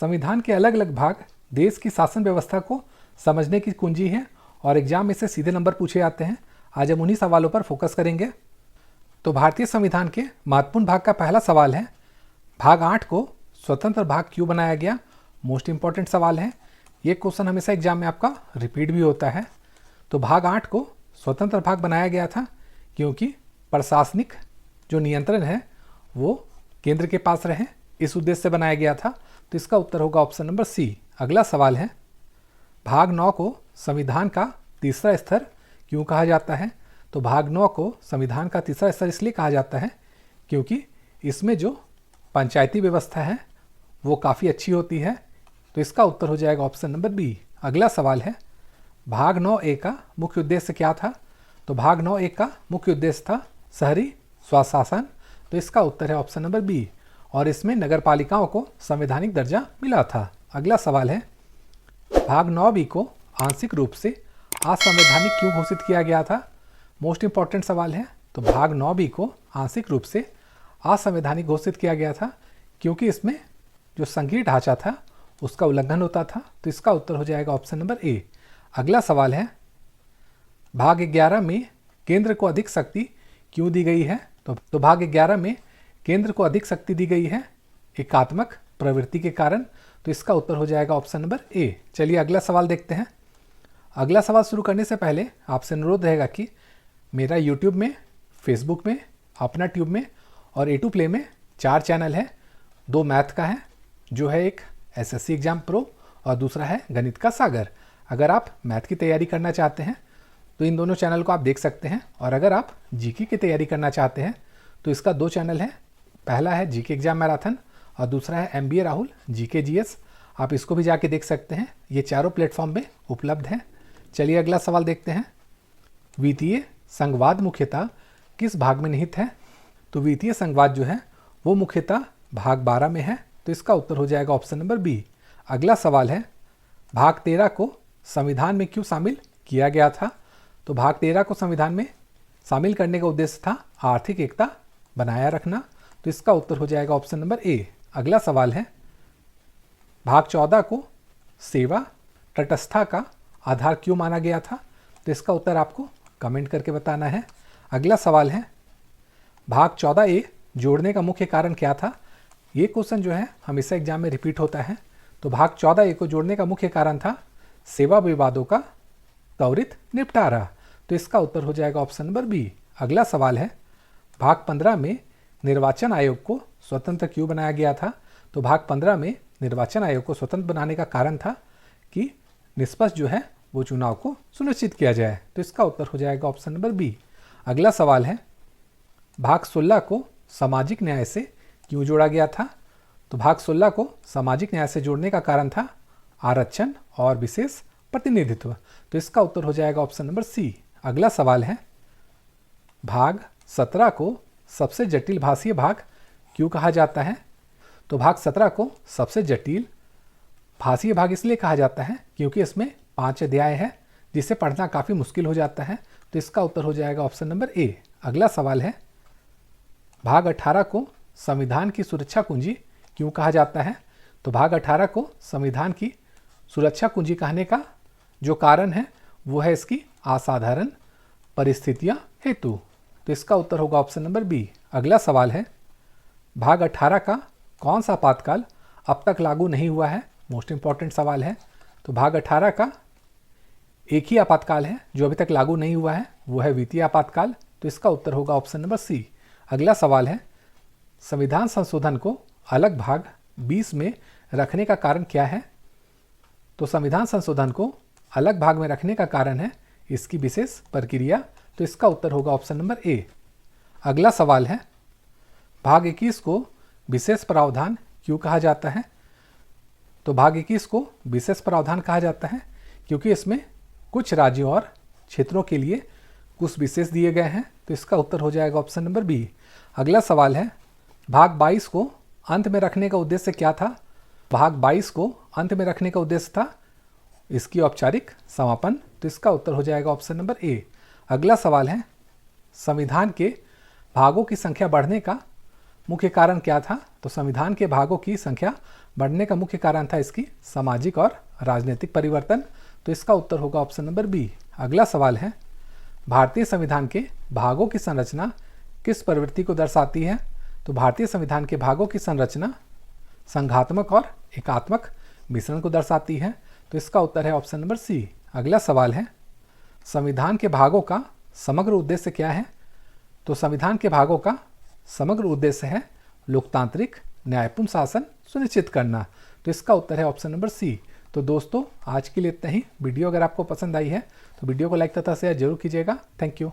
संविधान के अलग अलग भाग देश की शासन व्यवस्था को समझने की कुंजी है और एग्जाम में से सीधे नंबर पूछे जाते हैं। आज हम उन्हीं सवालों पर फोकस करेंगे। तो भारतीय संविधान के महत्वपूर्ण भाग का पहला सवाल है, भाग 8 को स्वतंत्र भाग क्यों बनाया गया? मोस्ट इंपॉर्टेंट सवाल है। ये क्वेश्चन हमेशा एग्जाम में आपका रिपीट भी होता है। तो भाग 8 को स्वतंत्र भाग बनाया गया था क्योंकि प्रशासनिक जो नियंत्रण है वो केंद्र के पास रहे, इस उद्देश्य से बनाया गया था। तो इसका उत्तर होगा ऑप्शन नंबर सी। अगला सवाल है, भाग 9 को संविधान का तीसरा स्तर क्यों कहा जाता है? तो भाग 9 को संविधान का तीसरा स्तर इसलिए कहा जाता है क्योंकि इसमें जो पंचायती व्यवस्था है वो काफ़ी अच्छी होती है। तो इसका उत्तर हो जाएगा ऑप्शन नंबर बी। अगला सवाल है, भाग 9A का मुख्य उद्देश्य क्या था? तो भाग 9A का मुख्य उद्देश्य था शहरी स्वशासन। तो इसका उत्तर है ऑप्शन नंबर बी और इसमें नगरपालिकाओं को संवैधानिक दर्जा मिला था। अगला सवाल है, भाग 9B को आंशिक रूप से असंवैधानिक क्यों घोषित किया गया था? मोस्ट इंपॉर्टेंट सवाल है। तो भाग 9B को आंशिक रूप से असंवैधानिक घोषित किया गया था क्योंकि इसमें जो संघीय ढांचा था उसका उल्लंघन होता था। तो इसका उत्तर हो जाएगा ऑप्शन नंबर ए। अगला सवाल है, भाग 11 में केंद्र को अधिक शक्ति क्यों दी गई है? तो भाग 11 में केंद्र को अधिक शक्ति दी गई है एकात्मक प्रवृत्ति के कारण। तो इसका उत्तर हो जाएगा ऑप्शन नंबर ए। चलिए अगला सवाल देखते हैं। अगला सवाल शुरू करने से पहले आपसे अनुरोध रहेगा कि मेरा यूट्यूब में, फेसबुक में, अपना ट्यूब में और A2 प्ले में 4 चैनल है। 2 मैथ का है जो है एक SSC एग्जाम प्रो और दूसरा है गणित का सागर। अगर आप मैथ की तैयारी करना चाहते हैं तो इन दोनों चैनल को आप देख सकते हैं और अगर आप जीके की तैयारी करना चाहते हैं तो इसका 2 चैनल है। पहला है जीके एग्जाम मैराथन और दूसरा है MBA राहुल जीके GS। आप इसको भी जाके देख सकते हैं, ये चारों प्लेटफॉर्म में उपलब्ध हैं। चलिए अगला सवाल देखते हैं। वित्तीय संघवाद मुख्यतः किस भाग में निहित है? तो वित्तीय संघवाद जो है वो मुख्यतः भाग 12 में है। तो इसका उत्तर हो जाएगा ऑप्शन नंबर बी। अगला सवाल है, भाग 13 को संविधान में क्यों शामिल किया गया था? तो भाग 13 को संविधान में शामिल करने का उद्देश्य था आर्थिक एकता बनाया रखना। तो इसका उत्तर हो जाएगा ऑप्शन नंबर ए। अगला सवाल है, भाग 14 को सेवा तटस्थता का आधार क्यों माना गया था? तो इसका उत्तर आपको कमेंट करके बताना है। अगला सवाल है, भाग 14A जोड़ने का मुख्य कारण क्या था? ये क्वेश्चन जो है हमेशा एग्जाम में रिपीट होता है। तो भाग 14A को जोड़ने का मुख्य कारण था सेवा विवादों का त्वरित निपटारा। तो इसका उत्तर हो जाएगा ऑप्शन नंबर बी। अगला सवाल है, भाग 15 में निर्वाचन आयोग को स्वतंत्र क्यों बनाया गया था? तो भाग 15 में निर्वाचन आयोग को स्वतंत्र बनाने का कारण था कि निष्पक्ष जो है वो चुनाव को सुनिश्चित किया जाए। तो इसका उत्तर हो जाएगा ऑप्शन नंबर बी। अगला सवाल है, भाग 16 को सामाजिक न्याय से क्यों जोड़ा गया था? तो भाग 16 को सामाजिक न्याय से जोड़ने का कारण था आरक्षण और विशेष प्रतिनिधित्व। तो इसका उत्तर हो जाएगा ऑप्शन नंबर सी। अगला सवाल है, भाग 17 को सबसे जटिल भाषीय भाग क्यों कहा जाता है? तो भाग 17 को सबसे जटिल भाषीय भाग इसलिए कहा जाता है क्योंकि इसमें 5 अध्याय है जिसे पढ़ना काफ़ी मुश्किल हो जाता है। तो इसका उत्तर हो जाएगा ऑप्शन नंबर ए। अगला सवाल है, भाग 18 को संविधान की सुरक्षा कुंजी क्यों कहा जाता है? तो भाग 18 को संविधान की सुरक्षा कुंजी कहने का जो कारण है वो है इसकी असाधारण परिस्थितियां हेतु। तो इसका उत्तर होगा ऑप्शन नंबर बी। अगला सवाल है, भाग 18 का कौन सा आपातकाल अब तक लागू नहीं हुआ है? मोस्ट इंपॉर्टेंट सवाल है। तो भाग 18 का एक ही आपातकाल है जो अभी तक लागू नहीं हुआ है, वो है वित्तीय आपातकाल। तो इसका उत्तर होगा ऑप्शन नंबर सी। अगला सवाल है, संविधान संशोधन को अलग भाग 20 में रखने का कारण क्या है? तो संविधान संशोधन को अलग भाग में रखने का कारण है इसकी विशेष प्रक्रिया। तो इसका उत्तर होगा ऑप्शन नंबर ए। अगला सवाल है, भाग 21 को विशेष प्रावधान क्यों कहा जाता है? तो भाग 21 को विशेष प्रावधान कहा जाता है क्योंकि इसमें कुछ राज्यों और क्षेत्रों के लिए कुछ विशेष दिए गए हैं। तो इसका उत्तर हो जाएगा ऑप्शन नंबर बी। अगला सवाल है, भाग 22 को अंत में रखने का उद्देश्य क्या था? भाग 22 को अंत में रखने का उद्देश्य था इसकी औपचारिक समापन। तो इसका उत्तर हो जाएगा ऑप्शन नंबर ए। अगला सवाल है, संविधान के भागों की संख्या बढ़ने का मुख्य कारण क्या था? तो संविधान के भागों की संख्या बढ़ने का मुख्य कारण था इसकी सामाजिक और राजनीतिक परिवर्तन। तो इसका उत्तर होगा ऑप्शन नंबर बी। अगला सवाल है, भारतीय संविधान के भागों की संरचना किस प्रवृत्ति को दर्शाती है? तो भारतीय संविधान के भागों की संरचना संघात्मक और एकात्मक मिश्रण को दर्शाती है। तो इसका उत्तर है ऑप्शन नंबर सी। अगला सवाल है, संविधान के भागों का समग्र उद्देश्य क्या है? तो संविधान के भागों का समग्र उद्देश्य है लोकतांत्रिक न्यायपूर्ण शासन सुनिश्चित करना। तो इसका उत्तर है ऑप्शन नंबर सी। तो दोस्तों आज के लिए इतना ही। वीडियो अगर आपको पसंद आई है तो वीडियो को लाइक तथा शेयर जरूर कीजिएगा। Thank you.